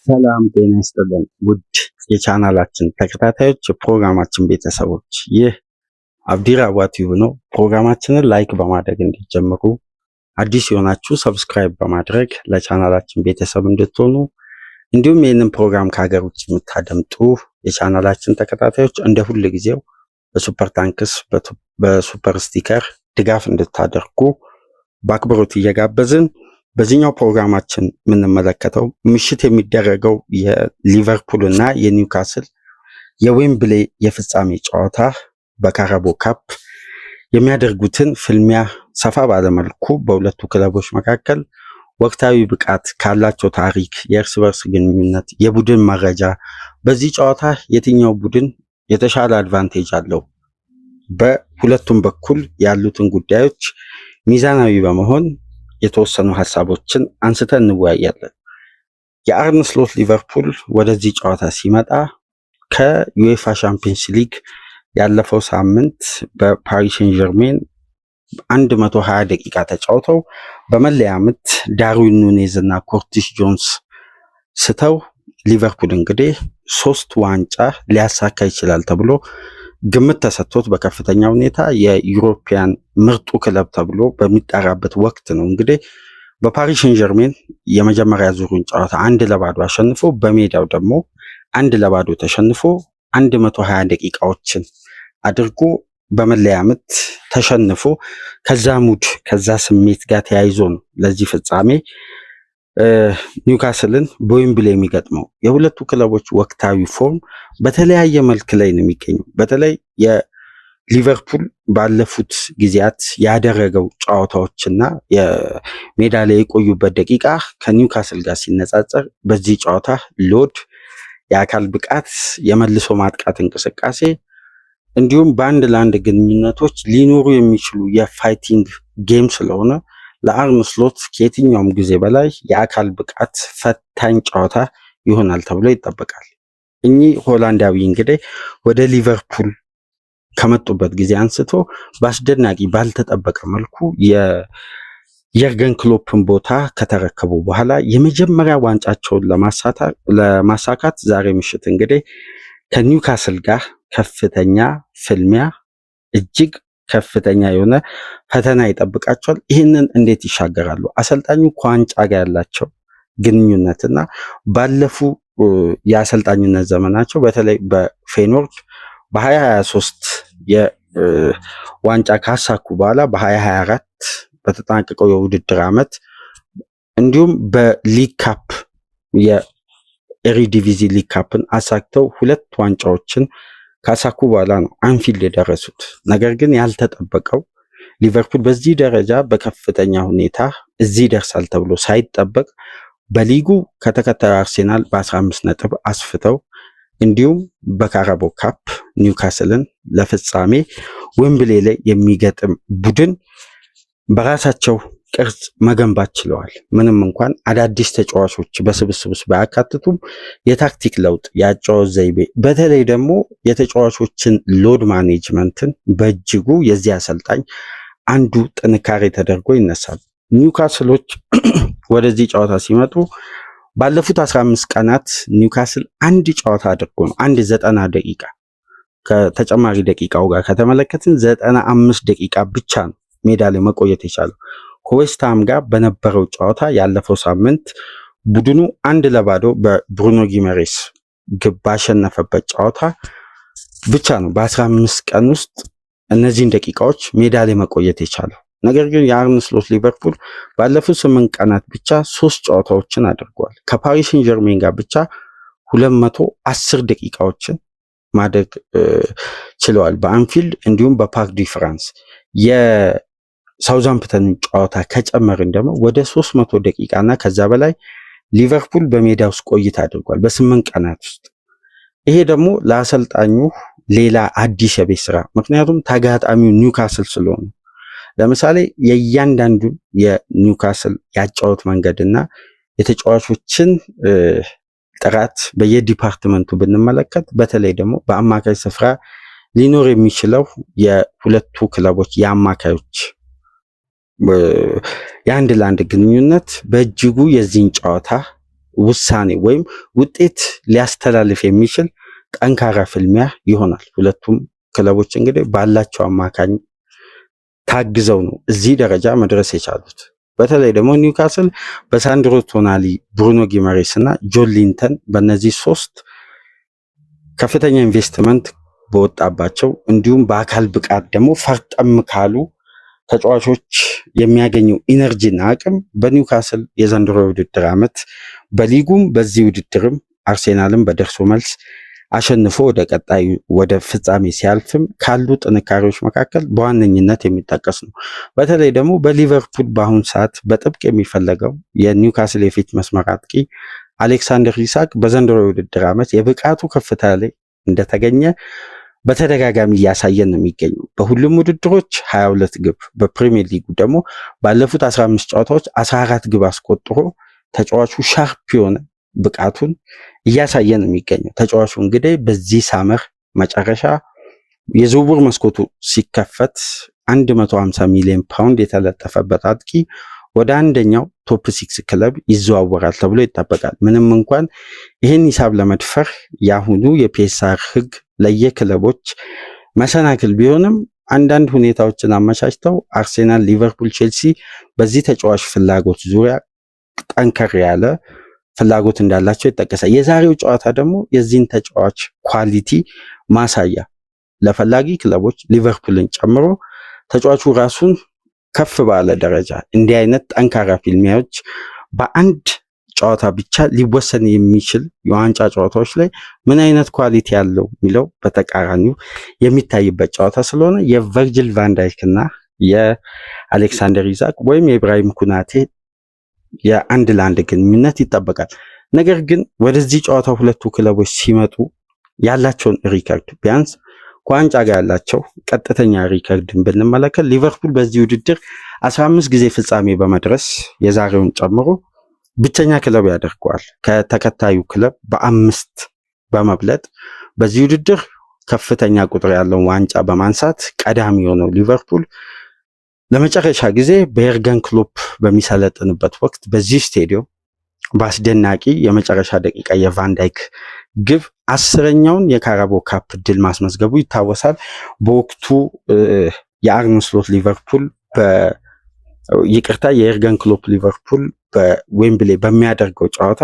ሰላም ጤና ይስጥልን ውድ የቻናላችን ተከታታዮች የፕሮግራማችን ቤተሰቦች፣ ይህ አብዲራዋ ቲዩብ ነው። ፕሮግራማችንን ላይክ በማድረግ እንዲጀምሩ፣ አዲስ የሆናችሁ ሰብስክራይብ በማድረግ ለቻናላችን ቤተሰብ እንድትሆኑ፣ እንዲሁም ይህንን ፕሮግራም ከሀገር ውጭ የምታደምጡ የቻናላችን ተከታታዮች እንደ ሁል ጊዜው በሱፐር ታንክስ በሱፐር ስቲከር ድጋፍ እንድታደርጉ በአክብሮት እየጋበዝን በዚህኛው ፕሮግራማችን የምንመለከተው ምሽት የሚደረገው የሊቨርፑል እና የኒውካስል የዌምብሌ የፍጻሜ ጨዋታ በካራቦ ካፕ የሚያደርጉትን ፍልሚያ ሰፋ ባለመልኩ በሁለቱ ክለቦች መካከል ወቅታዊ ብቃት ካላቸው ታሪክ፣ የእርስ በርስ ግንኙነት፣ የቡድን መረጃ፣ በዚህ ጨዋታ የትኛው ቡድን የተሻለ አድቫንቴጅ አለው፣ በሁለቱም በኩል ያሉትን ጉዳዮች ሚዛናዊ በመሆን የተወሰኑ ሐሳቦችን አንስተን እንወያያለን። የአርነ ስሎት ሊቨርፑል ወደዚህ ጨዋታ ሲመጣ ከዩኤፋ ቻምፒየንስ ሊግ ያለፈው ሳምንት በፓሪስ ሴን ጀርሜን 120 ደቂቃ ተጫውተው በመለያ ምት ዳርዊን ኑኔዝ እና ኮርቲስ ጆንስ ስተው ሊቨርፑል እንግዲህ 3 ዋንጫ ሊያሳካ ይችላል ተብሎ ግምት ተሰጥቶት በከፍተኛ ሁኔታ የዩሮፒያን ምርጡ ክለብ ተብሎ በሚጠራበት ወቅት ነው እንግዲህ በፓሪስ ሴን ጀርሜን የመጀመሪያ ዙሩን ጨዋታ 1-0 አሸንፎ በሜዳው ደግሞ 1-0 ተሸንፎ 120 ደቂቃዎችን አድርጎ በመለያ ምት ተሸንፎ ከዛ ሙድ ከዛ ስሜት ጋር ተያይዞ ነው ለዚህ ፍጻሜ ኒውካስልን በዌምብሌ የሚገጥመው። የሁለቱ ክለቦች ወቅታዊ ፎርም በተለያየ መልክ ላይ ነው የሚገኘው። በተለይ የሊቨርፑል ባለፉት ጊዜያት ያደረገው ጨዋታዎችና የሜዳ ላይ የቆዩበት ደቂቃ ከኒውካስል ጋር ሲነጻጸር በዚህ ጨዋታ ሎድ፣ የአካል ብቃት፣ የመልሶ ማጥቃት እንቅስቃሴ እንዲሁም በአንድ ለአንድ ግንኙነቶች ሊኖሩ የሚችሉ የፋይቲንግ ጌም ስለሆነ ለአርነ ስሎት ከየትኛውም ጊዜ በላይ የአካል ብቃት ፈታኝ ጨዋታ ይሆናል ተብሎ ይጠበቃል። እኚህ ሆላንዳዊ እንግዲህ ወደ ሊቨርፑል ከመጡበት ጊዜ አንስቶ በአስደናቂ ባልተጠበቀ መልኩ የየርገን ክሎፕን ቦታ ከተረከቡ በኋላ የመጀመሪያ ዋንጫቸውን ለማሳካት ዛሬ ምሽት እንግዲህ ከኒውካስል ጋር ከፍተኛ ፍልሚያ፣ እጅግ ከፍተኛ የሆነ ፈተና ይጠብቃቸዋል። ይህንን እንዴት ይሻገራሉ? አሰልጣኙ ከዋንጫ ጋር ያላቸው ግንኙነትና ባለፉ የአሰልጣኝነት ዘመናቸው በተለይ በፌኖርድ በ2023 የዋንጫ ካሳኩ በኋላ በ2024 በተጠናቀቀው የውድድር ዓመት እንዲሁም በሊግ ካፕ የኤሪዲቪዚ ሊግ ካፕን አሳክተው 2 ዋንጫዎችን ካሳኩ በኋላ ነው አንፊልድ የደረሱት። ነገር ግን ያልተጠበቀው ሊቨርፑል በዚህ ደረጃ በከፍተኛ ሁኔታ እዚህ ደርሳል ተብሎ ሳይጠበቅ በሊጉ ከተከታዩ አርሴናል በ15 ነጥብ አስፍተው እንዲሁም በካራቦ ካፕ ኒውካስልን ለፍጻሜ ዌምብሌ ላይ የሚገጥም ቡድን በራሳቸው ቅርጽ መገንባት ችለዋል። ምንም እንኳን አዳዲስ ተጫዋቾች በስብስብ ውስጥ ባያካትቱም የታክቲክ ለውጥ፣ የአጨዋወት ዘይቤ፣ በተለይ ደግሞ የተጫዋቾችን ሎድ ማኔጅመንትን በእጅጉ የዚህ አሰልጣኝ አንዱ ጥንካሬ ተደርጎ ይነሳል። ኒውካስሎች ወደዚህ ጨዋታ ሲመጡ ባለፉት 15 ቀናት ኒውካስል አንድ ጨዋታ አድርጎ ነው 90 ደቂቃ ከተጨማሪ ደቂቃው ጋር ከተመለከትን 95 ደቂቃ ብቻ ነው ሜዳ ላይ መቆየት የቻለው። ከዌስትሃም ጋር በነበረው ጨዋታ ያለፈው ሳምንት ቡድኑ 1-0 በብሩኖ ጊመሬስ ግብ ባሸነፈበት ጨዋታ ብቻ ነው በ15 ቀን ውስጥ እነዚህን ደቂቃዎች ሜዳ ላይ መቆየት የቻለው። ነገር ግን የአርነ ስሎት ሊቨርፑል ባለፉት 8 ቀናት ብቻ 3 ጨዋታዎችን አድርጓል። ከፓሪስ ሴን ጀርሜን ጋር ብቻ 210 ደቂቃዎችን ማድረግ ችለዋል በአንፊልድ እንዲሁም በፓርክ ዲ ፍራንስ። ሳውዛምፕተን ጨዋታ ከጨመርን ደግሞ ወደ 300 ደቂቃ እና ከዛ በላይ ሊቨርፑል በሜዳ ውስጥ ቆይታ አድርጓል በ8 ቀናት ውስጥ። ይሄ ደግሞ ለአሰልጣኙ ሌላ አዲስ የቤት ስራ፣ ምክንያቱም ተጋጣሚው ኒውካስል ስለሆነ። ለምሳሌ የእያንዳንዱን የኒውካስል ያጫወት መንገድና የተጫዋቾችን ጥራት በየዲፓርትመንቱ ብንመለከት በተለይ ደግሞ በአማካይ ስፍራ ሊኖር የሚችለው የሁለቱ ክለቦች የአማካዮች የአንድ ለአንድ ግንኙነት በእጅጉ የዚህን ጨዋታ ውሳኔ ወይም ውጤት ሊያስተላልፍ የሚችል ጠንካራ ፍልሚያ ይሆናል። ሁለቱም ክለቦች እንግዲህ ባላቸው አማካኝ ታግዘው ነው እዚህ ደረጃ መድረስ የቻሉት። በተለይ ደግሞ ኒውካስል በሳንድሮ ቶናሊ፣ ብሩኖ ጊማሬስ እና ጆን ሊንተን በእነዚህ ሶስት ከፍተኛ ኢንቨስትመንት በወጣባቸው እንዲሁም በአካል ብቃት ደግሞ ፈርጠም ካሉ ተጫዋቾች የሚያገኘው ኢነርጂና አቅም በኒውካስል የዘንድሮ የውድድር ዓመት በሊጉም በዚህ ውድድርም አርሴናልን በደርሶ መልስ አሸንፎ ወደ ፍጻሜ ሲያልፍም ካሉ ጥንካሬዎች መካከል በዋነኝነት የሚጠቀስ ነው። በተለይ ደግሞ በሊቨርፑል በአሁኑ ሰዓት በጥብቅ የሚፈለገው የኒውካስል የፊት መስመር አጥቂ አሌክሳንደር ኢሳክ በዘንድሮ የውድድር ዓመት የብቃቱ ከፍታ ላይ እንደተገኘ በተደጋጋሚ እያሳየን ነው የሚገኘው። በሁሉም ውድድሮች 22 ግብ፣ በፕሪሚየር ሊጉ ደግሞ ባለፉት 15 ጨዋታዎች 14 ግብ አስቆጥሮ ተጫዋቹ ሻርፕ የሆነ ብቃቱን እያሳየ ነው የሚገኘው። ተጫዋቹ እንግዲህ በዚህ ሳመር መጨረሻ የዝውውር መስኮቱ ሲከፈት 150 ሚሊዮን ፓውንድ የተለጠፈበት አጥቂ ወደ አንደኛው ቶፕ 6 ክለብ ይዘዋወራል ተብሎ ይጠበቃል። ምንም እንኳን ይህን ሂሳብ ለመድፈር ያሁኑ የፒኤስአር ሕግ ለየክለቦች መሰናክል ቢሆንም አንዳንድ ሁኔታዎችን አመቻችተው አርሴናል፣ ሊቨርፑል፣ ቼልሲ በዚህ ተጫዋች ፍላጎት ዙሪያ ጠንከር ያለ ፍላጎት እንዳላቸው ይጠቀሳል። የዛሬው ጨዋታ ደግሞ የዚህን ተጫዋች ኳሊቲ ማሳያ ለፈላጊ ክለቦች ሊቨርፑልን ጨምሮ ተጫዋቹ ራሱን ከፍ ባለ ደረጃ እንዲህ አይነት ጠንካራ ፊልሚያዎች በአንድ ጨዋታ ብቻ ሊወሰን የሚችል የዋንጫ ጨዋታዎች ላይ ምን አይነት ኳሊቲ ያለው የሚለው በተቃራኒው የሚታይበት ጨዋታ ስለሆነ የቨርጂል ቫንዳይክ እና የአሌክሳንደር ኢሳክ ወይም የኢብራሂም ኩናቴ የአንድ ለአንድ ግንኙነት ይጠበቃል። ነገር ግን ወደዚህ ጨዋታ ሁለቱ ክለቦች ሲመጡ ያላቸውን ሪከርድ ቢያንስ ከዋንጫ ጋር ያላቸው ቀጥተኛ ሪከርድን ብንመለከት ሊቨርፑል በዚህ ውድድር 15 ጊዜ ፍጻሜ በመድረስ የዛሬውን ጨምሮ ብቸኛ ክለብ ያደርገዋል። ከተከታዩ ክለብ በ5 በመብለጥ በዚህ ውድድር ከፍተኛ ቁጥር ያለውን ዋንጫ በማንሳት ቀዳሚ የሆነው ሊቨርፑል ለመጨረሻ ጊዜ በኤርገን ክሎፕ በሚሰለጥንበት ወቅት በዚህ ስቴዲየም በአስደናቂ የመጨረሻ ደቂቃ የቫንዳይክ ግብ 10ኛውን የካራቦ ካፕ ድል ማስመዝገቡ ይታወሳል። በወቅቱ የአርነ ስሎት ሊቨርፑል የኤርገን ክሎፕ ሊቨርፑል በዌምብሌ በሚያደርገው ጨዋታ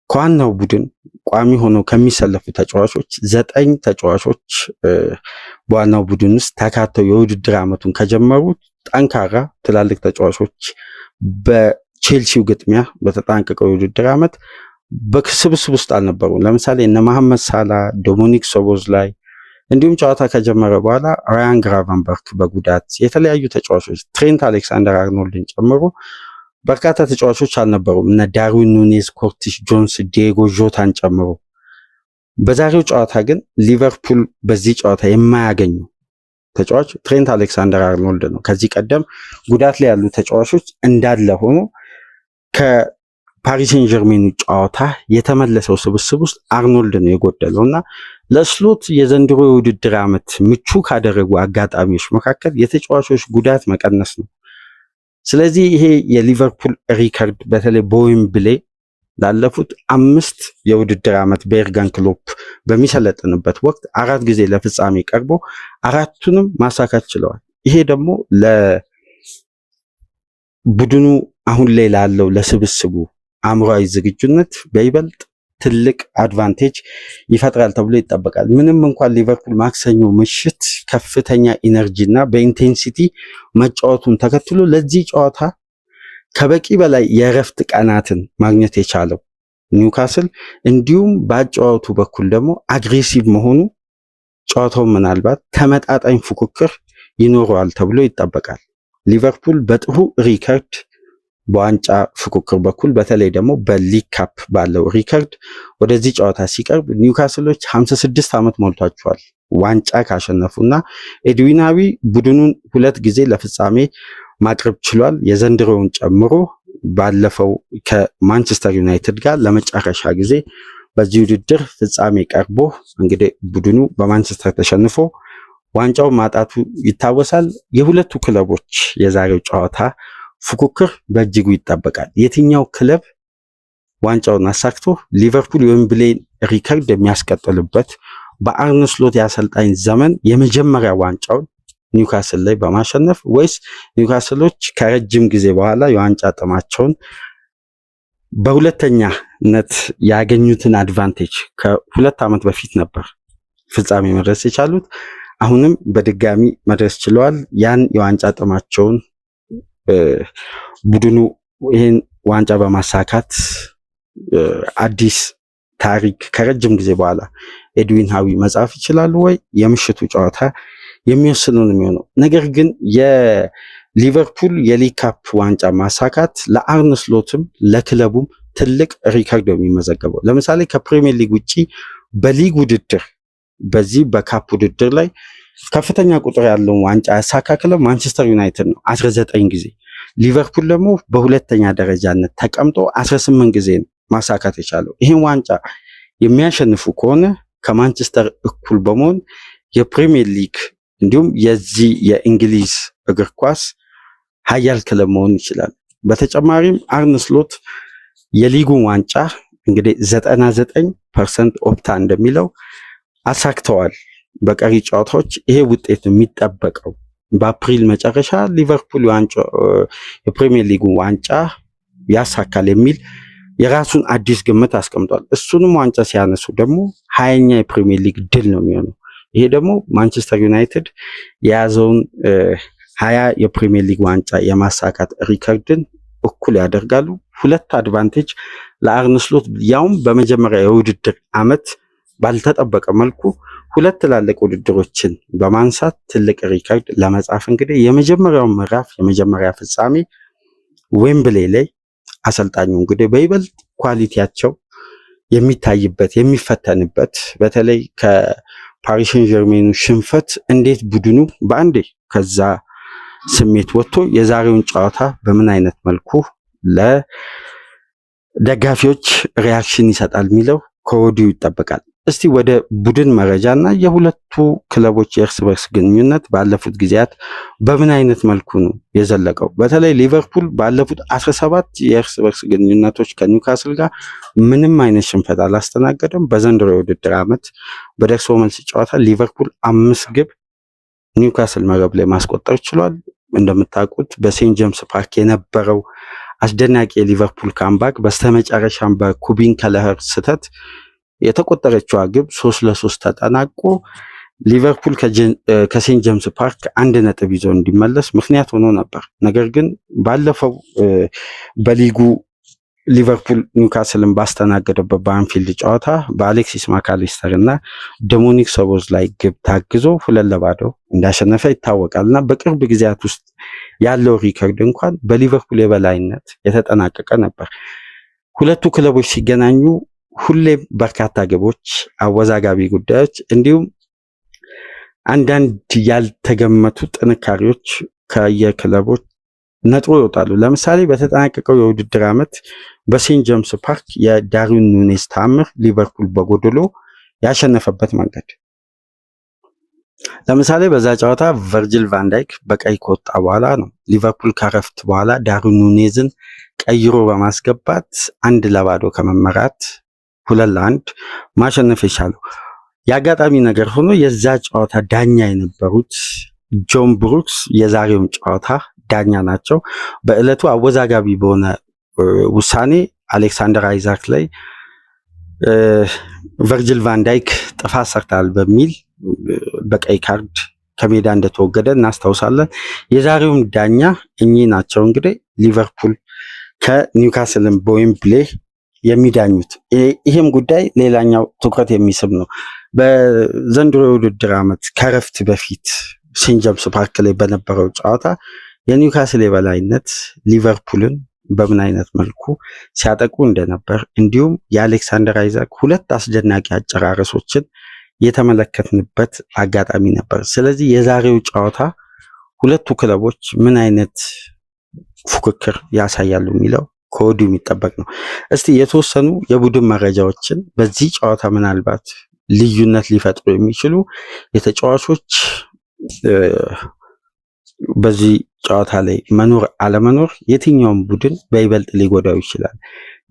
ከዋናው ቡድን ቋሚ ሆነው ከሚሰለፉ ተጫዋቾች 9 ተጫዋቾች በዋናው ቡድን ውስጥ ተካተው የውድድር ዓመቱን ከጀመሩት ጠንካራ ትላልቅ ተጫዋቾች በቼልሲው ግጥሚያ በተጠናቀቀው የውድድር ዓመት በስብስብ ውስጥ አልነበሩም። ለምሳሌ እነ መሐመድ ሳላ፣ ዶሚኒክ ሶቦዝላይ እንዲሁም ጨዋታ ከጀመረ በኋላ ራያን ግራቨንበርክ በጉዳት የተለያዩ ተጫዋቾች ትሬንት አሌክሳንደር አርኖልድን ጨምሮ በርካታ ተጫዋቾች አልነበሩም። እነ ዳርዊን ኑኔዝ፣ ኮርቲስ ጆንስ፣ ዲየጎ ጆታን ጨምሮ። በዛሬው ጨዋታ ግን ሊቨርፑል በዚህ ጨዋታ የማያገኙ ተጫዋች ትሬንት አሌክሳንደር አርኖልድ ነው። ከዚህ ቀደም ጉዳት ላይ ያሉ ተጫዋቾች እንዳለ ሆኖ ከፓሪስ ሴን ጀርሜኑ ጨዋታ የተመለሰው ስብስብ ውስጥ አርኖልድ ነው የጎደለው እና ለስሎት የዘንድሮ የውድድር ዓመት ምቹ ካደረጉ አጋጣሚዎች መካከል የተጫዋቾች ጉዳት መቀነስ ነው። ስለዚህ ይሄ የሊቨርፑል ሪከርድ በተለይ በዌምብሌ ላለፉት 5 የውድድር ዓመት በኤርገን ክሎፕ በሚሰለጥንበት ወቅት 4 ጊዜ ለፍጻሜ ቀርቦ 4ቱንም ማሳካት ችለዋል። ይሄ ደግሞ ለቡድኑ አሁን ላይ ላለው ለስብስቡ አእምሯዊ ዝግጁነት በይበልጥ ትልቅ አድቫንቴጅ ይፈጥራል ተብሎ ይጠበቃል። ምንም እንኳን ሊቨርፑል ማክሰኞ ምሽት ከፍተኛ ኢነርጂ እና በኢንቴንሲቲ መጫወቱን ተከትሎ ለዚህ ጨዋታ ከበቂ በላይ የእረፍት ቀናትን ማግኘት የቻለው ኒውካስል እንዲሁም በአጨዋወቱ በኩል ደግሞ አግሬሲቭ መሆኑ ጨዋታው ምናልባት ተመጣጣኝ ፉክክር ይኖረዋል ተብሎ ይጠበቃል። ሊቨርፑል በጥሩ ሪከርድ በዋንጫ ፉክክር በኩል በተለይ ደግሞ በሊግ ካፕ ባለው ሪከርድ ወደዚህ ጨዋታ ሲቀርብ ኒውካስሎች 56 ዓመት ሞልቷቸዋል ዋንጫ ካሸነፉና ኤድዊናዊ ቡድኑን 2 ጊዜ ለፍጻሜ ማቅረብ ችሏል። የዘንድሮውን ጨምሮ ባለፈው ከማንቸስተር ዩናይትድ ጋር ለመጨረሻ ጊዜ በዚህ ውድድር ፍጻሜ ቀርቦ እንግዲህ ቡድኑ በማንቸስተር ተሸንፎ ዋንጫው ማጣቱ ይታወሳል። የሁለቱ ክለቦች የዛሬው ጨዋታ ፉክክር በእጅጉ ይጠበቃል። የትኛው ክለብ ዋንጫውን አሳክቶ ሊቨርፑል የዌምብሌይን ሪከርድ የሚያስቀጥልበት በአርነ ስሎት የአሰልጣኝ ዘመን የመጀመሪያ ዋንጫውን ኒውካስል ላይ በማሸነፍ ወይስ ኒውካስሎች ከረጅም ጊዜ በኋላ የዋንጫ ጥማቸውን በሁለተኛነት ያገኙትን አድቫንቴጅ ከ2 ዓመት በፊት ነበር ፍጻሜ መድረስ የቻሉት። አሁንም በድጋሚ መድረስ ችለዋል። ያን የዋንጫ ጥማቸውን ቡድኑ ይህን ዋንጫ በማሳካት አዲስ ታሪክ ከረጅም ጊዜ በኋላ ኤድዊን ሃዊ መጻፍ ይችላሉ ወይ? የምሽቱ ጨዋታ የሚወስነው ነው የሚሆነው። ነገር ግን የሊቨርፑል የሊግ ካፕ ዋንጫ ማሳካት ለአርነ ስሎትም ለክለቡም ትልቅ ሪከርድ ነው የሚመዘገበው። ለምሳሌ ከፕሪሚየር ሊግ ውጪ በሊግ ውድድር በዚህ በካፕ ውድድር ላይ ከፍተኛ ቁጥር ያለውን ዋንጫ ያሳካ ክለብ ማንቸስተር ዩናይትድ ነው 19 ጊዜ። ሊቨርፑል ደግሞ በሁለተኛ ደረጃነት ተቀምጦ 18 ጊዜ ነው ማሳካት የቻለው። ይህን ዋንጫ የሚያሸንፉ ከሆነ ከማንቸስተር እኩል በመሆን የፕሪሚየር ሊግ እንዲሁም የዚህ የእንግሊዝ እግር ኳስ ሀያል ክለብ መሆን ይችላል። በተጨማሪም አርነ ስሎት የሊጉን ዋንጫ እንግዲህ 99% ኦፕታ እንደሚለው አሳክተዋል። በቀሪ ጨዋታዎች ይሄ ውጤት የሚጠበቀው በአፕሪል መጨረሻ ሊቨርፑል የፕሪሚየር ሊጉን ዋንጫ ያሳካል የሚል የራሱን አዲስ ግምት አስቀምጧል። እሱንም ዋንጫ ሲያነሱ ደግሞ 20ኛ የፕሪሚየር ሊግ ድል ነው የሚሆነው። ይሄ ደግሞ ማንቸስተር ዩናይትድ የያዘውን 20 የፕሪሚየር ሊግ ዋንጫ የማሳካት ሪከርድን እኩል ያደርጋሉ። 2 አድቫንቴጅ ለአርነ ስሎት ያውም በመጀመሪያ የውድድር ዓመት ባልተጠበቀ መልኩ 2 ትላልቅ ውድድሮችን በማንሳት ትልቅ ሪከርድ ለመጻፍ እንግዲህ የመጀመሪያው ምዕራፍ የመጀመሪያ ፍጻሜ ዌምብሌይ ላይ አሰልጣኙ እንግዲህ በይበልጥ ኳሊቲያቸው የሚታይበት የሚፈተንበት በተለይ ከፓሪስ ሴን ጀርሜኑ ሽንፈት እንዴት ቡድኑ በአንዴ ከዛ ስሜት ወጥቶ የዛሬውን ጨዋታ በምን አይነት መልኩ ለደጋፊዎች ሪያክሽን ይሰጣል የሚለው ከወዲሁ ይጠበቃል። እስቲ ወደ ቡድን መረጃና የሁለቱ ክለቦች የእርስ በርስ ግንኙነት ባለፉት ጊዜያት በምን አይነት መልኩ ነው የዘለቀው? በተለይ ሊቨርፑል ባለፉት 17 የእርስ በርስ ግንኙነቶች ከኒውካስል ጋር ምንም አይነት ሽንፈት አላስተናገደም። በዘንድሮ የውድድር ዓመት በደርሶ መልስ ጨዋታ ሊቨርፑል 5 ግብ ኒውካስል መረብ ላይ ማስቆጠር ችሏል። እንደምታውቁት በሴንት ጄምስ ፓርክ የነበረው አስደናቂ የሊቨርፑል ካምባክ በስተመጨረሻም በኩቢን ከለህር ስህተት የተቆጠረችው ግብ 3-3 ተጠናቆ ሊቨርፑል ከሴንት ጄምስ ፓርክ 1 ነጥብ ይዞ እንዲመለስ ምክንያት ሆኖ ነበር። ነገር ግን ባለፈው በሊጉ ሊቨርፑል ኒውካስልን ባስተናገደበት በአንፊልድ ጨዋታ በአሌክሲስ ማካሊስተር እና ዶሚኒክ ሶቦስላይ ግብ ታግዞ 2-0 እንዳሸነፈ ይታወቃልና በቅርብ ጊዜያት ውስጥ ያለው ሪከርድ እንኳን በሊቨርፑል የበላይነት የተጠናቀቀ ነበር። ሁለቱ ክለቦች ሲገናኙ ሁሌም በርካታ ግቦች፣ አወዛጋቢ ጉዳዮች እንዲሁም አንዳንድ ያልተገመቱ ጥንካሬዎች ከየክለቦች ነጥሮ ይወጣሉ። ለምሳሌ በተጠናቀቀው የውድድር ዓመት በሴንት ጄምስ ፓርክ የዳርዊን ኑኔዝ ተአምር ሊቨርፑል በጎደሎ ያሸነፈበት መንገድ። ለምሳሌ በዛ ጨዋታ ቨርጂል ቫን ዳይክ በቀይ ከወጣ በኋላ ነው ሊቨርፑል ከረፍት በኋላ ዳርዊን ኑኔዝን ቀይሮ በማስገባት 1-0 ከመመራት 2-1 ማሸነፍ የቻለው። የአጋጣሚ ነገር ሆኖ የዛ ጨዋታ ዳኛ የነበሩት ጆን ብሩክስ የዛሬውን ጨዋታ ዳኛ ናቸው። በዕለቱ አወዛጋቢ በሆነ ውሳኔ አሌክሳንደር አይዛክ ላይ ቨርጂል ቫን ዳይክ ጥፋት ሰርታል በሚል በቀይ ካርድ ከሜዳ እንደተወገደ እናስታውሳለን። የዛሬውም ዳኛ እኚህ ናቸው። እንግዲህ ሊቨርፑል ከኒውካስልን በዌምብሌይ የሚዳኙት። ይህም ጉዳይ ሌላኛው ትኩረት የሚስብ ነው። በዘንድሮ የውድድር ዓመት ከረፍት በፊት ሴንት ጄምስ ፓርክ ላይ በነበረው ጨዋታ የኒውካስል የበላይነት ሊቨርፑልን በምን አይነት መልኩ ሲያጠቁ እንደነበር እንዲሁም የአሌክሳንደር አይዛክ 2 አስደናቂ አጨራረሶችን የተመለከትንበት አጋጣሚ ነበር። ስለዚህ የዛሬው ጨዋታ ሁለቱ ክለቦች ምን አይነት ፉክክር ያሳያሉ የሚለው ከወዲሁ የሚጠበቅ ነው። እስቲ የተወሰኑ የቡድን መረጃዎችን በዚህ ጨዋታ ምናልባት ልዩነት ሊፈጥሩ የሚችሉ የተጫዋቾች በዚህ ጨዋታ ላይ መኖር አለመኖር የትኛውም ቡድን በይበልጥ ሊጎዳው ይችላል።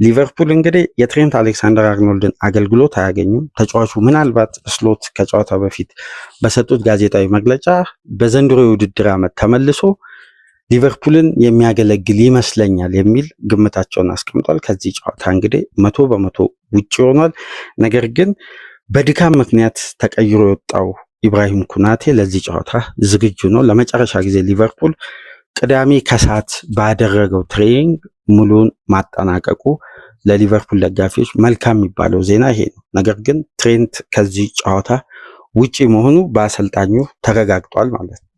ሊቨርፑል እንግዲህ የትሬንት አሌክሳንደር አርኖልድን አገልግሎት አያገኙም። ተጫዋቹ ምናልባት ስሎት ከጨዋታ በፊት በሰጡት ጋዜጣዊ መግለጫ በዘንድሮ የውድድር ዓመት ተመልሶ ሊቨርፑልን የሚያገለግል ይመስለኛል የሚል ግምታቸውን አስቀምጧል። ከዚህ ጨዋታ እንግዲህ 100% ውጪ ሆኗል። ነገር ግን በድካም ምክንያት ተቀይሮ የወጣው ኢብራሂም ኩናቴ ለዚህ ጨዋታ ዝግጁ ነው። ለመጨረሻ ጊዜ ሊቨርፑል ቅዳሜ ከሰዓት ባደረገው ትሬኒንግ ሙሉን ማጠናቀቁ ለሊቨርፑል ደጋፊዎች መልካም የሚባለው ዜና ይሄ ነው። ነገር ግን ትሬንት ከዚህ ጨዋታ ውጪ መሆኑ በአሰልጣኙ ተረጋግጧል ማለት ነው።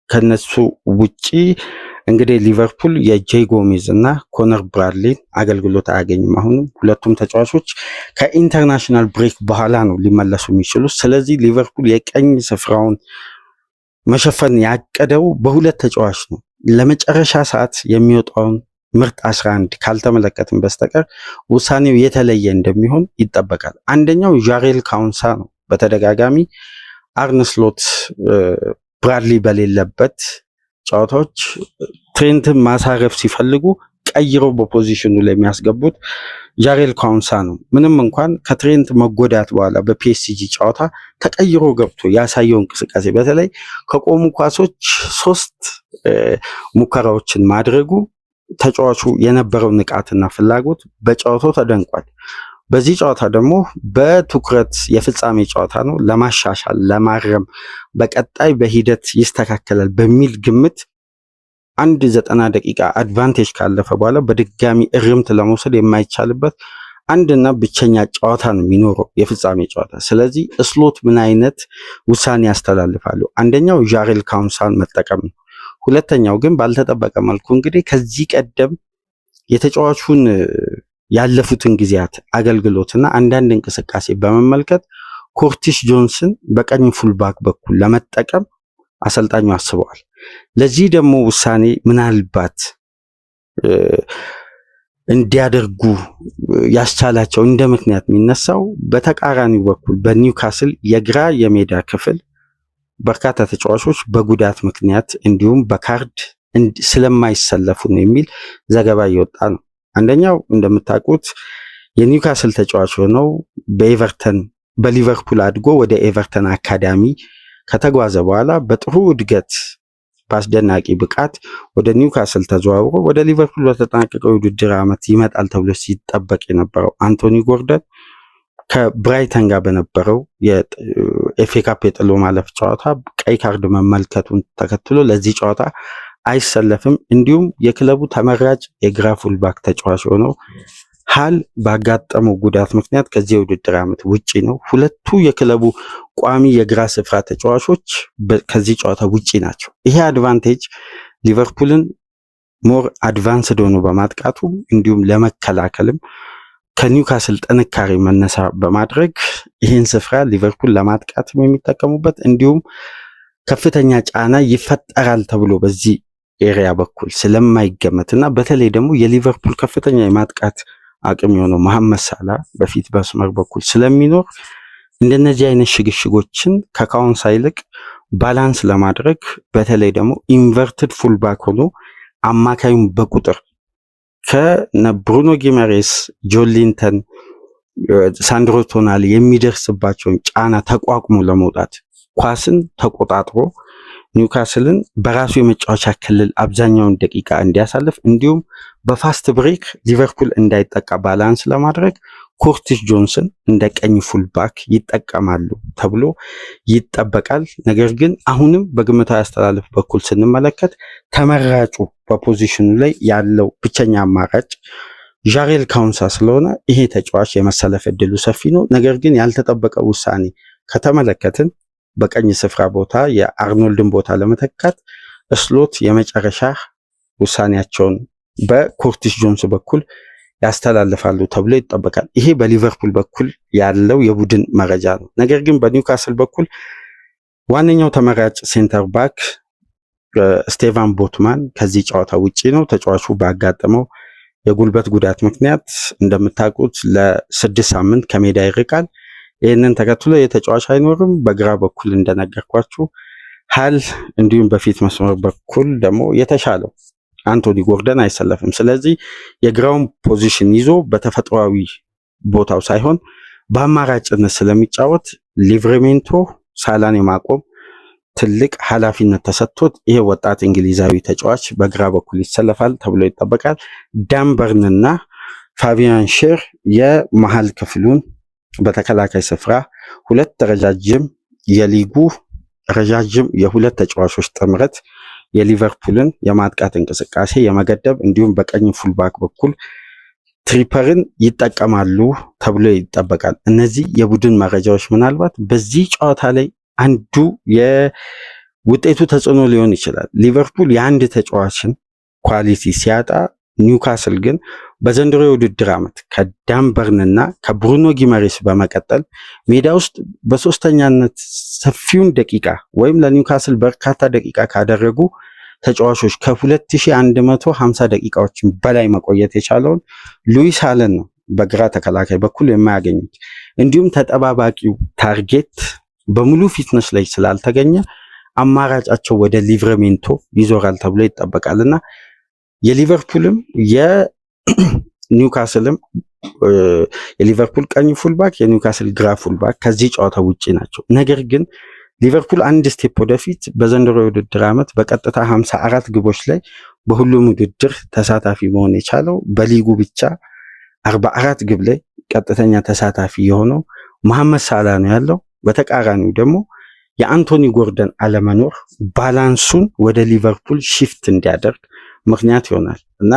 ከነሱ ውጪ እንግዲህ ሊቨርፑል የጄ ጎሜዝ እና ኮነር ብራድሊን አገልግሎት አያገኝም። አሁንም ሁለቱም ተጫዋቾች ከኢንተርናሽናል ብሬክ በኋላ ነው ሊመለሱ የሚችሉት። ስለዚህ ሊቨርፑል የቀኝ ስፍራውን መሸፈን ያቀደው በሁለት ተጫዋች ነው። ለመጨረሻ ሰዓት የሚወጣውን ምርጥ 11 ካልተመለከትን በስተቀር ውሳኔው የተለየ እንደሚሆን ይጠበቃል። አንደኛው ዣሬል ካውንሳ ነው። በተደጋጋሚ አርነ ስሎት ብራድሊ በሌለበት ጨዋታዎች ትሬንትን ማሳረፍ ሲፈልጉ ቀይረው በፖዚሽኑ ላይ የሚያስገቡት ዣሬል ካውንሳ ነው። ምንም እንኳን ከትሬንት መጎዳት በኋላ በፒኤስጂ ጨዋታ ተቀይሮ ገብቶ ያሳየው እንቅስቃሴ በተለይ ከቆሙ ኳሶች 3 ሙከራዎችን ማድረጉ ተጫዋቹ የነበረው ንቃትና ፍላጎት በጨዋታው ተደንቋል። በዚህ ጨዋታ ደግሞ በትኩረት የፍጻሜ ጨዋታ ነው፣ ለማሻሻል ለማረም በቀጣይ በሂደት ይስተካከላል በሚል ግምት 90 ደቂቃ አድቫንቴጅ ካለፈ በኋላ በድጋሚ እርምት ለመውሰድ የማይቻልበት አንድና ብቸኛ ጨዋታ ነው የሚኖረው የፍጻሜ ጨዋታ። ስለዚህ ስሎት ምን አይነት ውሳኔ ያስተላልፋሉ? አንደኛው ዣሬል ካውንሳን መጠቀም ነው። ሁለተኛው ግን ባልተጠበቀ መልኩ እንግዲህ ከዚህ ቀደም የተጫዋቹን ያለፉትን ጊዜያት አገልግሎትና አንዳንድ እንቅስቃሴ በመመልከት ኮርቲስ ጆንስን በቀኝ ፉልባክ በኩል ለመጠቀም አሰልጣኙ አስበዋል። ለዚህ ደግሞ ውሳኔ ምናልባት እንዲያደርጉ ያስቻላቸው እንደ ምክንያት የሚነሳው በተቃራኒው በኩል በኒውካስል የግራ የሜዳ ክፍል በርካታ ተጫዋቾች በጉዳት ምክንያት እንዲሁም በካርድ ስለማይሰለፉ ነው የሚል ዘገባ እየወጣ ነው። አንደኛው እንደምታውቁት የኒውካስል ተጫዋች ሆነው በሊቨርፑል አድጎ ወደ ኤቨርተን አካዳሚ ከተጓዘ በኋላ በጥሩ እድገት በአስደናቂ ብቃት ወደ ኒውካስል ተዘዋውሮ ወደ ሊቨርፑል በተጠናቀቀው ውድድር ዓመት ይመጣል ተብሎ ሲጠበቅ የነበረው አንቶኒ ጎርደን ከብራይተን ጋር በነበረው የኤፍኤ ካፕ የጥሎ ማለፍ ጨዋታ ቀይ ካርድ መመልከቱን ተከትሎ ለዚህ ጨዋታ አይሰለፍም። እንዲሁም የክለቡ ተመራጭ የግራ ፉልባክ ተጫዋች ሆነው ሃል ባጋጠመው ጉዳት ምክንያት ከዚህ የውድድር ዓመት ውጪ ነው። ሁለቱ የክለቡ ቋሚ የግራ ስፍራ ተጫዋቾች ከዚህ ጨዋታ ውጪ ናቸው። ይሄ አድቫንቴጅ ሊቨርፑልን ሞር አድቫንስድ ሆኖ በማጥቃቱ እንዲሁም ለመከላከልም ከኒውካስል ጥንካሬ መነሳ በማድረግ ይህን ስፍራ ሊቨርፑል ለማጥቃትም የሚጠቀሙበት እንዲሁም ከፍተኛ ጫና ይፈጠራል ተብሎ በዚህ ኤሪያ በኩል ስለማይገመትና በተለይ ደግሞ የሊቨርፑል ከፍተኛ የማጥቃት አቅም የሆነው መሐመድ ሳላ በፊት መስመር በኩል ስለሚኖር እንደነዚህ አይነት ሽግሽጎችን ከካውንሳ ይልቅ ባላንስ ለማድረግ በተለይ ደግሞ ኢንቨርትድ ፉልባክ ሆኖ አማካዩን በቁጥር ከብሩኖ ጊማሬስ፣ ጆሊንተን፣ ሳንድሮ ቶናሊ የሚደርስባቸውን ጫና ተቋቁሞ ለመውጣት ኳስን ተቆጣጥሮ ኒውካስልን በራሱ የመጫወቻ ክልል አብዛኛውን ደቂቃ እንዲያሳልፍ እንዲሁም በፋስት ብሬክ ሊቨርፑል እንዳይጠቃ ባላንስ ለማድረግ ኮርቲስ ጆንስን እንደ ቀኝ ፉልባክ ይጠቀማሉ ተብሎ ይጠበቃል። ነገር ግን አሁንም በግምታዊ አስተላለፍ በኩል ስንመለከት ተመራጩ በፖዚሽኑ ላይ ያለው ብቸኛ አማራጭ ዣሬል ካውንሳ ስለሆነ ይሄ ተጫዋች የመሰለፍ እድሉ ሰፊ ነው። ነገር ግን ያልተጠበቀ ውሳኔ ከተመለከትን በቀኝ ስፍራ ቦታ የአርኖልድን ቦታ ለመተካት ስሎት የመጨረሻ ውሳኔያቸውን በኮርቲስ ጆንስ በኩል ያስተላልፋሉ ተብሎ ይጠበቃል። ይሄ በሊቨርፑል በኩል ያለው የቡድን መረጃ ነው። ነገር ግን በኒውካስል በኩል ዋነኛው ተመራጭ ሴንተር ባክ ስቴቫን ቦትማን ከዚህ ጨዋታ ውጪ ነው። ተጫዋቹ ባጋጠመው የጉልበት ጉዳት ምክንያት እንደምታውቁት ለ6 ሳምንት ከሜዳ ይርቃል። ይህንን ተከትሎ የተጫዋች አይኖርም። በግራ በኩል እንደነገርኳችሁ ሃል እንዲሁም በፊት መስመር በኩል ደግሞ የተሻለው አንቶኒ ጎርደን አይሰለፍም። ስለዚህ የግራውን ፖዚሽን ይዞ በተፈጥሯዊ ቦታው ሳይሆን በአማራጭነት ስለሚጫወት ሊቨርሜንቶ ሳላን የማቆም ትልቅ ኃላፊነት ተሰጥቶት ይሄ ወጣት እንግሊዛዊ ተጫዋች በግራ በኩል ይሰለፋል ተብሎ ይጠበቃል። ዳን በርንና ፋቢያን ሼር የመሃል ክፍሉን በተከላካይ ስፍራ ሁለት ረጃጅም የሊጉ ረጃጅም የሁለት ተጫዋቾች ጥምረት የሊቨርፑልን የማጥቃት እንቅስቃሴ የመገደብ እንዲሁም በቀኝ ፉልባክ በኩል ትሪፐርን ይጠቀማሉ ተብሎ ይጠበቃል። እነዚህ የቡድን መረጃዎች ምናልባት በዚህ ጨዋታ ላይ አንዱ የውጤቱ ተጽዕኖ ሊሆን ይችላል። ሊቨርፑል የአንድ ተጫዋችን ኳሊቲ ሲያጣ፣ ኒውካስል ግን በዘንድሮ የውድድር ዓመት ከዳን በርንና ከብሩኖ ጊማሬስ በመቀጠል ሜዳ ውስጥ በሶስተኛነት ሰፊውን ደቂቃ ወይም ለኒውካስል በርካታ ደቂቃ ካደረጉ ተጫዋቾች ከ2150 ደቂቃዎችን በላይ መቆየት የቻለውን ሉዊስ ሃለን ነው በግራ ተከላካይ በኩል የማያገኙት። እንዲሁም ተጠባባቂው ታርጌት በሙሉ ፊትነስ ላይ ስላልተገኘ አማራጫቸው ወደ ሊቨርሜንቶ ይዞራል ተብሎ ይጠበቃልና የሊቨርፑልም የኒውካስልም የሊቨርፑል ቀኝ ፉልባክ የኒውካስል ግራ ፉልባክ ከዚህ ጨዋታ ውጪ ናቸው። ነገር ግን ሊቨርፑል አንድ ስቴፕ ወደፊት በዘንድሮ የውድድር ዓመት በቀጥታ 54 ግቦች ላይ በሁሉም ውድድር ተሳታፊ መሆን የቻለው በሊጉ ብቻ 44 ግብ ላይ ቀጥተኛ ተሳታፊ የሆነው መሐመድ ሳላ ነው ያለው። በተቃራኒው ደግሞ የአንቶኒ ጎርደን አለመኖር ባላንሱን ወደ ሊቨርፑል ሺፍት እንዲያደርግ ምክንያት ይሆናል እና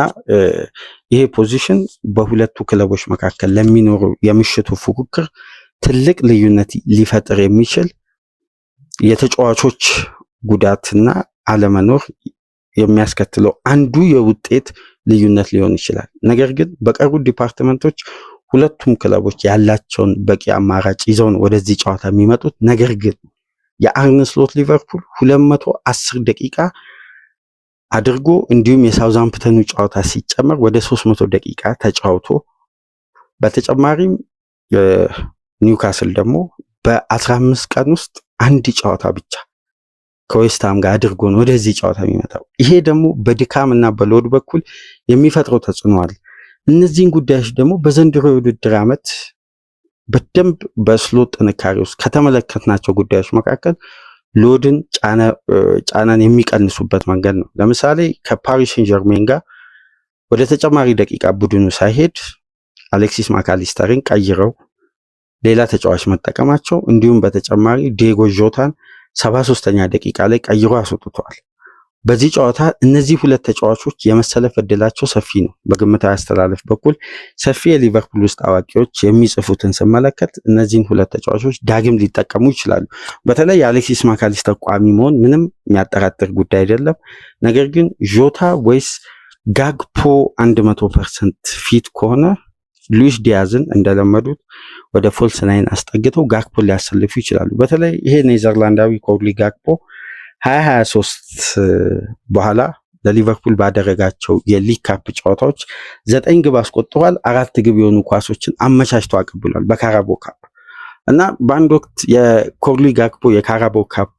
ይሄ ፖዚሽን በሁለቱ ክለቦች መካከል ለሚኖሩ የምሽቱ ፉክክር ትልቅ ልዩነት ሊፈጥር የሚችል የተጫዋቾች ጉዳትና አለመኖር የሚያስከትለው አንዱ የውጤት ልዩነት ሊሆን ይችላል። ነገር ግን በቀሩ ዲፓርትመንቶች ሁለቱም ክለቦች ያላቸውን በቂ አማራጭ ይዘው ነው ወደዚህ ጨዋታ የሚመጡት። ነገር ግን የአርነ ስሎት ሊቨርፑል 210 ደቂቃ አድርጎ እንዲሁም የሳውዛምፕተኑ ጨዋታ ሲጨመር ወደ 300 ደቂቃ ተጫውቶ በተጨማሪም ኒውካስል ደግሞ በ15 ቀን ውስጥ አንድ ጨዋታ ብቻ ከዌስትሃም ጋር አድርጎ ነው ወደዚህ ጨዋታ የሚመጣው። ይሄ ደግሞ በድካምና በሎድ በኩል የሚፈጥረው ተጽዕኖ አለ። እነዚህን ጉዳዮች ደግሞ በዘንድሮ የውድድር ዓመት በደንብ በስሎት ጥንካሬ ውስጥ ከተመለከትናቸው ጉዳዮች መካከል ሎድን ጫናን የሚቀንሱበት መንገድ ነው። ለምሳሌ ከፓሪስ ሴን ጀርሜን ጋር ወደ ተጨማሪ ደቂቃ ቡድኑ ሳይሄድ አሌክሲስ ማካሊስተርን ቀይረው ሌላ ተጫዋች መጠቀማቸው እንዲሁም በተጨማሪ ዲየጎ ጆታን 73ኛ ደቂቃ ላይ ቀይሮ አስወጥተዋል። በዚህ ጨዋታ እነዚህ ሁለት ተጫዋቾች የመሰለፍ እድላቸው ሰፊ ነው። በግምታዊ አስተላለፍ በኩል ሰፊ የሊቨርፑል ውስጥ አዋቂዎች የሚጽፉትን ስመለከት እነዚህን ሁለት ተጫዋቾች ዳግም ሊጠቀሙ ይችላሉ። በተለይ የአሌክሲስ ማካሊስተር ቋሚ መሆን ምንም የሚያጠራጥር ጉዳይ አይደለም። ነገር ግን ጆታ ወይስ ጋግፖ 100% ፊት ከሆነ ሉዊስ ዲያዝን እንደለመዱት ወደ ፎልስ ናይን አስጠግተው ጋግፖ ሊያሰልፉ ይችላሉ። በተለይ ይሄ ኔዘርላንዳዊ ኮርሊ ጋግፖ 2023 በኋላ ለሊቨርፑል ባደረጋቸው የሊግ ካፕ ጨዋታዎች 9 ግብ አስቆጥሯል። 4 ግብ የሆኑ ኳሶችን አመቻችቶ አቀብሏል በካራቦ ካፕ እና በአንድ ወቅት የኮርሊ ጋግፖ የካራቦ ካፕ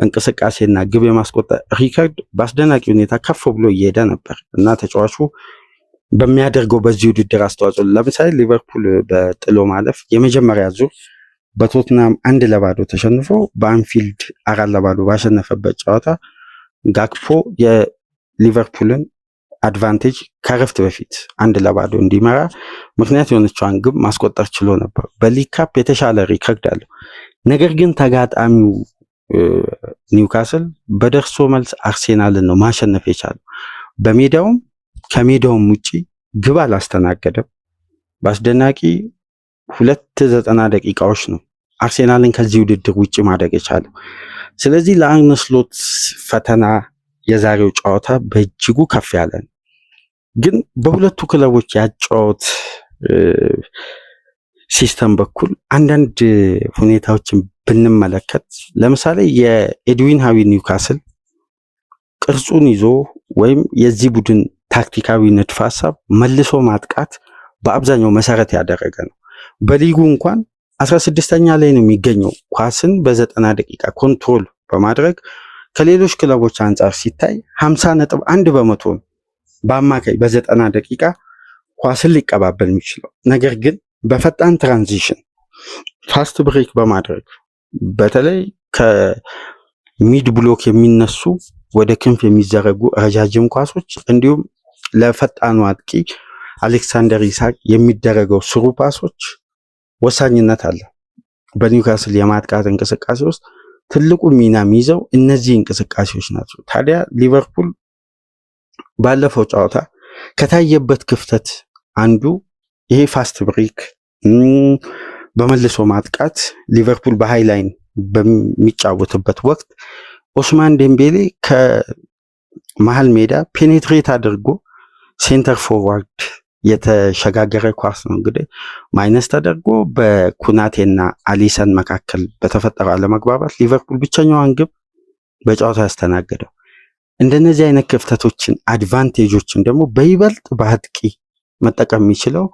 እንቅስቃሴና ግብ የማስቆጠር ሪከርድ በአስደናቂ ሁኔታ ከፍ ብሎ እየሄደ ነበር እና ተጫዋቹ በሚያደርገው በዚህ ውድድር አስተዋጽኦ ለምሳሌ ሊቨርፑል በጥሎ ማለፍ የመጀመሪያ ዙር በቶትናም 1-0 ተሸንፎ በአንፊልድ 4-0 ባሸነፈበት ጨዋታ ጋግፖ የሊቨርፑልን አድቫንቴጅ ከረፍት በፊት 1-0 እንዲመራ ምክንያት የሆነችዋን ግብ ማስቆጠር ችሎ ነበር። በሊግ ካፕ የተሻለ ሪከርድ አለው። ነገር ግን ተጋጣሚው ኒውካስል በደርሶ መልስ አርሴናልን ነው ማሸነፍ የቻለው። በሜዳውም ከሜዳውም ውጪ ግብ አላስተናገደም። በአስደናቂ 290 ደቂቃዎች ነው አርሴናልን ከዚህ ውድድር ውጪ ማድረግ የቻለው። ስለዚህ ለአርነ ስሎት ፈተና የዛሬው ጨዋታ በእጅጉ ከፍ ያለ ነው። ግን በሁለቱ ክለቦች ያጫወት ሲስተም በኩል አንዳንድ ሁኔታዎችን ብንመለከት ለምሳሌ የኤድዊን ሃዊ ኒውካስል ቅርጹን ይዞ ወይም የዚህ ቡድን ታክቲካዊ ንድፈ ሐሳብ መልሶ ማጥቃት በአብዛኛው መሰረት ያደረገ ነው። በሊጉ እንኳን 16ኛ ላይ ነው የሚገኘው። ኳስን በ90 ደቂቃ ኮንትሮል በማድረግ ከሌሎች ክለቦች አንጻር ሲታይ 50.1 በመቶ ነው በአማካይ በ90 ደቂቃ ኳስን ሊቀባበል የሚችለው። ነገር ግን በፈጣን ትራንዚሽን ፋስት ብሬክ በማድረግ በተለይ ከሚድ ብሎክ የሚነሱ ወደ ክንፍ የሚዘረጉ ረጃጅም ኳሶች እንዲሁም ለፈጣኑ አጥቂ አሌክሳንደር ኢሳቅ የሚደረገው ስሩ ፓሶች ወሳኝነት አለ። በኒውካስል የማጥቃት እንቅስቃሴ ውስጥ ትልቁ ሚና የሚይዘው እነዚህ እንቅስቃሴዎች ናቸው። ታዲያ ሊቨርፑል ባለፈው ጨዋታ ከታየበት ክፍተት አንዱ ይሄ ፋስት ብሬክ በመልሶ ማጥቃት ሊቨርፑል በሃይላይን በሚጫወትበት ወቅት ኦስማን ዴምቤሌ ከመሃል ሜዳ ፔኔትሬት አድርጎ ሴንተር ፎርዋርድ የተሸጋገረ ኳስ ነው እንግዲህ ማይነስ ተደርጎ በኩናቴና አሊሰን መካከል በተፈጠረው አለመግባባት ሊቨርፑል ብቸኛዋን ግብ በጨዋታው ያስተናገደው። እንደነዚህ አይነት ክፍተቶችን አድቫንቴጆችን ደግሞ በይበልጥ በአጥቂ መጠቀም የሚችለው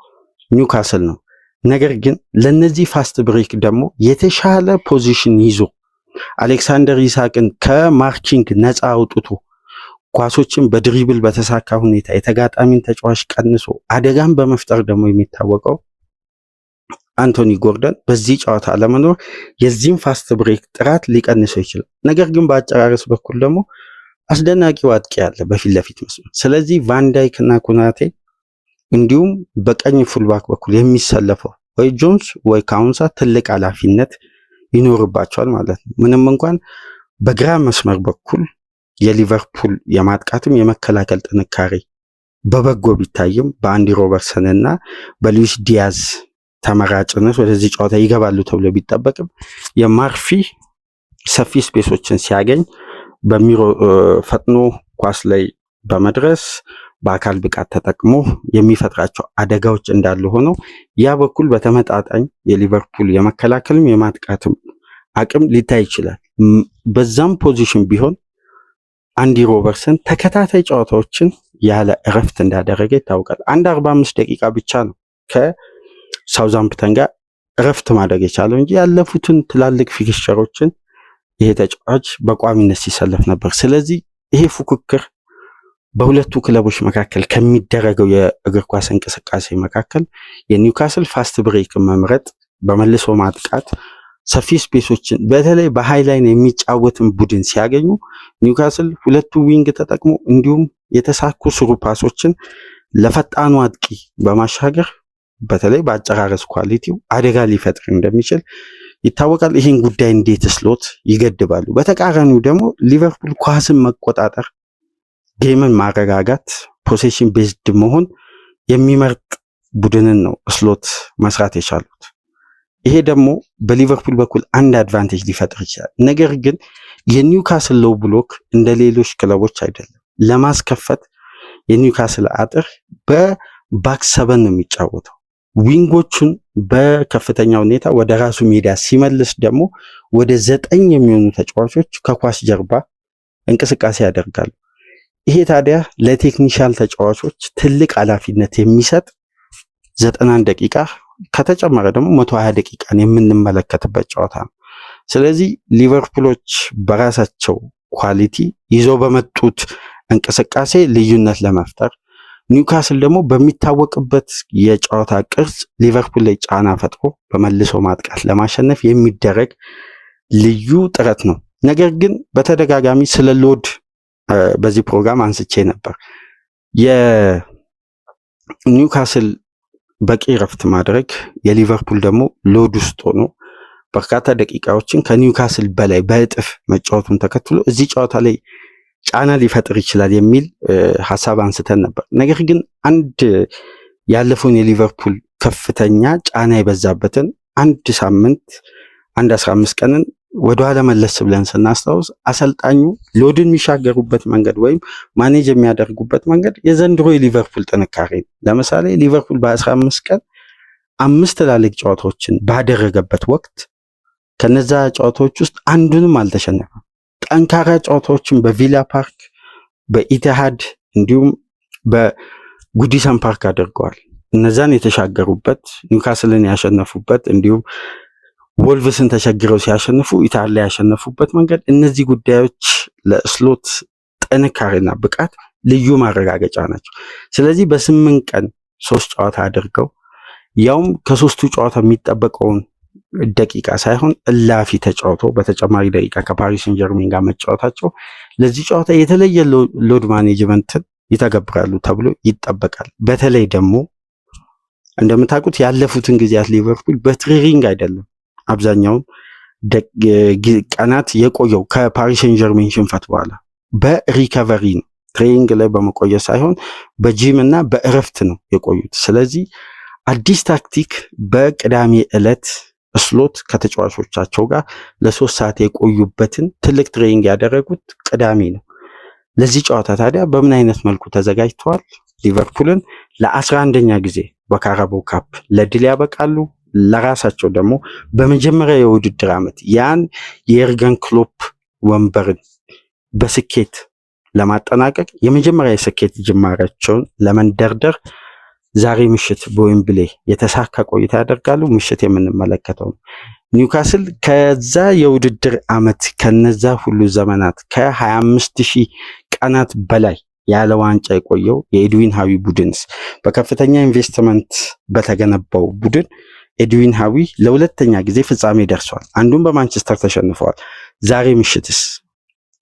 ኒውካስል ነው። ነገር ግን ለነዚህ ፋስት ብሬክ ደግሞ የተሻለ ፖዚሽን ይዞ አሌክሳንደር ኢሳቅን ከማርኪንግ ነፃ አውጥቶ ኳሶችን በድሪብል በተሳካ ሁኔታ የተጋጣሚን ተጫዋች ቀንሶ አደጋን በመፍጠር ደግሞ የሚታወቀው አንቶኒ ጎርደን በዚህ ጨዋታ አለመኖር የዚህም ፋስት ብሬክ ጥራት ሊቀንሰው ይችላል። ነገር ግን በአጨራረስ በኩል ደግሞ አስደናቂው አጥቂ ያለ በፊት ለፊት መስመር። ስለዚህ ቫንዳይክ እና ኩናቴ እንዲሁም በቀኝ ፉልባክ በኩል የሚሰለፈው ወይ ጆንስ ወይ ካውንሳ ትልቅ ኃላፊነት ይኖርባቸዋል ማለት ነው። ምንም እንኳን በግራ መስመር በኩል የሊቨርፑል የማጥቃትም የመከላከል ጥንካሬ በበጎ ቢታይም በአንዲ ሮበርትሰን እና በሉዊስ ዲያዝ ተመራጭነት ወደዚህ ጨዋታ ይገባሉ ተብሎ ቢጠበቅም የማርፊ ሰፊ ስፔሶችን ሲያገኝ ፈጥኖ ኳስ ላይ በመድረስ በአካል ብቃት ተጠቅሞ የሚፈጥራቸው አደጋዎች እንዳሉ ሆነው ያ በኩል በተመጣጣኝ የሊቨርፑል የመከላከልም የማጥቃትም አቅም ሊታይ ይችላል። በዛም ፖዚሽን ቢሆን አንዲ ሮበርትሰን ተከታታይ ጨዋታዎችን ያለ እረፍት እንዳደረገ ይታወቃል። 45 ደቂቃ ብቻ ነው ከሳውዛምፕተን ጋር እረፍት ማድረግ የቻለው እንጂ ያለፉትን ትላልቅ ፊክስቸሮችን ይሄ ተጫዋች በቋሚነት ሲሰለፍ ነበር። ስለዚህ ይሄ ፉክክር በሁለቱ ክለቦች መካከል ከሚደረገው የእግር ኳስ እንቅስቃሴ መካከል የኒውካስል ፋስት ብሬክ መምረጥ በመልሶ ማጥቃት ሰፊ ስፔሶችን በተለይ በሃይላይን የሚጫወትን ቡድን ሲያገኙ ኒውካስል ሁለቱ ዊንግ ተጠቅሞ እንዲሁም የተሳኩ ስሩ ፓሶችን ለፈጣኑ አጥቂ በማሻገር በተለይ በአጨራረስ ኳሊቲው አደጋ ሊፈጥር እንደሚችል ይታወቃል። ይህን ጉዳይ እንዴት ስሎት ይገድባሉ። በተቃራኒው ደግሞ ሊቨርፑል ኳስን መቆጣጠር፣ ጌምን ማረጋጋት፣ ፖሴሽን ቤዝድ መሆን የሚመርጥ ቡድንን ነው ስሎት መስራት የቻሉት። ይሄ ደግሞ በሊቨርፑል በኩል አንድ አድቫንቴጅ ሊፈጥር ይችላል። ነገር ግን የኒውካስል ሎው ብሎክ እንደ ሌሎች ክለቦች አይደለም። ለማስከፈት የኒውካስል አጥር በባክ ሰበን ነው የሚጫወተው። ዊንጎቹን በከፍተኛ ሁኔታ ወደ ራሱ ሜዳ ሲመልስ ደግሞ ወደ 9 የሚሆኑ ተጫዋቾች ከኳስ ጀርባ እንቅስቃሴ ያደርጋሉ። ይሄ ታዲያ ለቴክኒሻል ተጫዋቾች ትልቅ ኃላፊነት የሚሰጥ 90 ደቂቃ ከተጨመረ ደግሞ 120 ደቂቃን የምንመለከትበት ጨዋታ ነው። ስለዚህ ሊቨርፑሎች በራሳቸው ኳሊቲ ይዘው በመጡት እንቅስቃሴ ልዩነት ለመፍጠር፣ ኒውካስል ደግሞ በሚታወቅበት የጨዋታ ቅርጽ ሊቨርፑል ላይ ጫና ፈጥሮ በመልሶ ማጥቃት ለማሸነፍ የሚደረግ ልዩ ጥረት ነው። ነገር ግን በተደጋጋሚ ስለ ሎድ በዚህ ፕሮግራም አንስቼ ነበር። የኒውካስል በቂ ረፍት ማድረግ የሊቨርፑል ደግሞ ሎድ ውስጥ ሆኖ በርካታ ደቂቃዎችን ከኒውካስል በላይ በእጥፍ መጫወቱን ተከትሎ እዚህ ጨዋታ ላይ ጫና ሊፈጥር ይችላል የሚል ሐሳብ አንስተን ነበር። ነገር ግን አንድ ያለፈውን የሊቨርፑል ከፍተኛ ጫና የበዛበትን አንድ ሳምንት 15 ቀንን ወደኋላ መለስ ብለን ስናስታውስ አሰልጣኙ ሎድን የሚሻገሩበት መንገድ ወይም ማኔጅ የሚያደርጉበት መንገድ የዘንድሮ የሊቨርፑል ጥንካሬ ነው። ለምሳሌ ሊቨርፑል በ15 ቀን 5 ትላልቅ ጨዋታዎችን ባደረገበት ወቅት ከነዛ ጨዋታዎች ውስጥ አንዱንም አልተሸነፈም። ጠንካራ ጨዋታዎችን በቪላ ፓርክ፣ በኢቲሃድ እንዲሁም በጉዲሰን ፓርክ አድርገዋል። እነዛን የተሻገሩበት፣ ኒውካስልን ያሸነፉበት እንዲሁም ወልቭስን ተሸግረው ሲያሸንፉ ኢታሊ ያሸነፉበት መንገድ፣ እነዚህ ጉዳዮች ለስሎት ጥንካሬና ብቃት ልዩ ማረጋገጫ ናቸው። ስለዚህ በ8 ቀን 3 ጨዋታ አድርገው ያውም ከ3ቱ ጨዋታ የሚጠበቀውን ደቂቃ ሳይሆን እላፊ ተጫውተው በተጨማሪ ደቂቃ ከፓሪስ ሴን ጀርሜን ጋር መጫወታቸው ለዚህ ጨዋታ የተለየ ሎድ ማኔጅመንትን ይተገብራሉ ተብሎ ይጠበቃል። በተለይ ደግሞ እንደምታውቁት ያለፉትን ጊዜያት ሊቨርፑል በትሬኒንግ አይደለም አብዛኛውን ቀናት የቆየው ከፓሪስ ሴን ጀርሜን ሽንፈት በኋላ በሪከቨሪ ነው። ትሬኒንግ ላይ በመቆየት ሳይሆን በጂም እና በእረፍት ነው የቆዩት። ስለዚህ አዲስ ታክቲክ በቅዳሜ ዕለት ስሎት ከተጫዋቾቻቸው ጋር ለ3 ሰዓት የቆዩበትን ትልቅ ትሬኒንግ ያደረጉት ቅዳሜ ነው። ለዚህ ጨዋታ ታዲያ በምን አይነት መልኩ ተዘጋጅተዋል? ሊቨርፑልን ለ11ኛ ጊዜ በካራባኦ ካፕ ለድል ያበቃሉ። ለራሳቸው ደግሞ በመጀመሪያ የውድድር ዓመት ያን የኤርገን ክሎፕ ወንበርን በስኬት ለማጠናቀቅ የመጀመሪያ የስኬት ጅማሬያቸውን ለመንደርደር ዛሬ ምሽት በዌምብሌ የተሳካ ቆይታ ያደርጋሉ። ምሽት የምንመለከተው ኒውካስል ከዛ የውድድር ዓመት ከነዛ ሁሉ ዘመናት ከ25000 ቀናት በላይ ያለ ዋንጫ የቆየው የኤድዊን ሃዊ ቡድንስ በከፍተኛ ኢንቨስትመንት በተገነባው ቡድን ኤድዊን ሃዊ ለሁለተኛ ጊዜ ፍጻሜ ደርሷል። አንዱን በማንቸስተር ተሸንፈዋል። ዛሬ ምሽትስ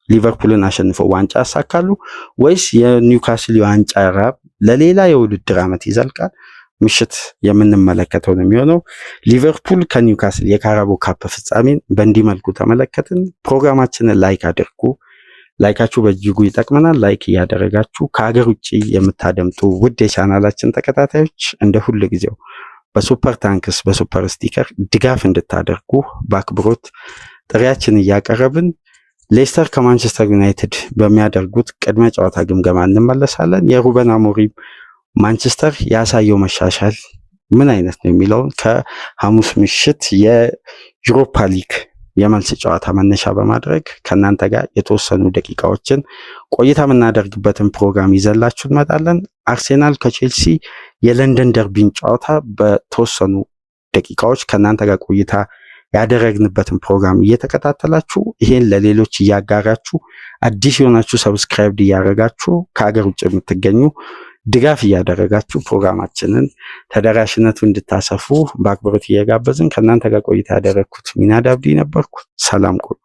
ሊቨርፑልን አሸንፈው ዋንጫ ያሳካሉ ወይስ የኒውካስል ዋንጫ ራብ ለሌላ የውድድር ዓመት ይዘልቃል? ምሽት የምንመለከተው ነው የሚሆነው። ሊቨርፑል ከኒውካስል የካራባኦ ካፕ ፍጻሜን በእንዲህ መልኩ ተመለከትን። ፕሮግራማችንን ላይክ አድርጉ። ላይካችሁ በእጅጉ ይጠቅመናል። ላይክ እያደረጋችሁ ከሀገር ውጭ የምታደምጡ ውድ የቻናላችን ተከታታዮች እንደ ሁሉ ጊዜው በሱፐር ታንክስ በሱፐር ስቲከር ድጋፍ እንድታደርጉ በአክብሮት ጥሪያችን እያቀረብን ሌስተር ከማንቸስተር ዩናይትድ በሚያደርጉት ቅድመ ጨዋታ ግምገማ እንመለሳለን። የሩበን አሞሪም ማንቸስተር ያሳየው መሻሻል ምን አይነት ነው የሚለውን ከሐሙስ ምሽት የዩሮፓ ሊግ የመልስ ጨዋታ መነሻ በማድረግ ከእናንተ ጋር የተወሰኑ ደቂቃዎችን ቆይታ የምናደርግበትን ፕሮግራም ይዘላችሁ እንመጣለን። አርሴናል ከቼልሲ የለንደን ደርቢን ጨዋታ በተወሰኑ ደቂቃዎች ከእናንተ ጋር ቆይታ ያደረግንበትን ፕሮግራም እየተከታተላችሁ ይሄን ለሌሎች እያጋራችሁ አዲስ የሆናችሁ ሰብስክራይብ እያደረጋችሁ ከሀገር ውጭ የምትገኙ ድጋፍ እያደረጋችሁ ፕሮግራማችንን ተደራሽነቱ እንድታሰፉ በአክብሮት እየጋበዝን ከእናንተ ጋር ቆይታ ያደረግኩት ሚናድ አብዲ ነበርኩ። ሰላም ቆዩ።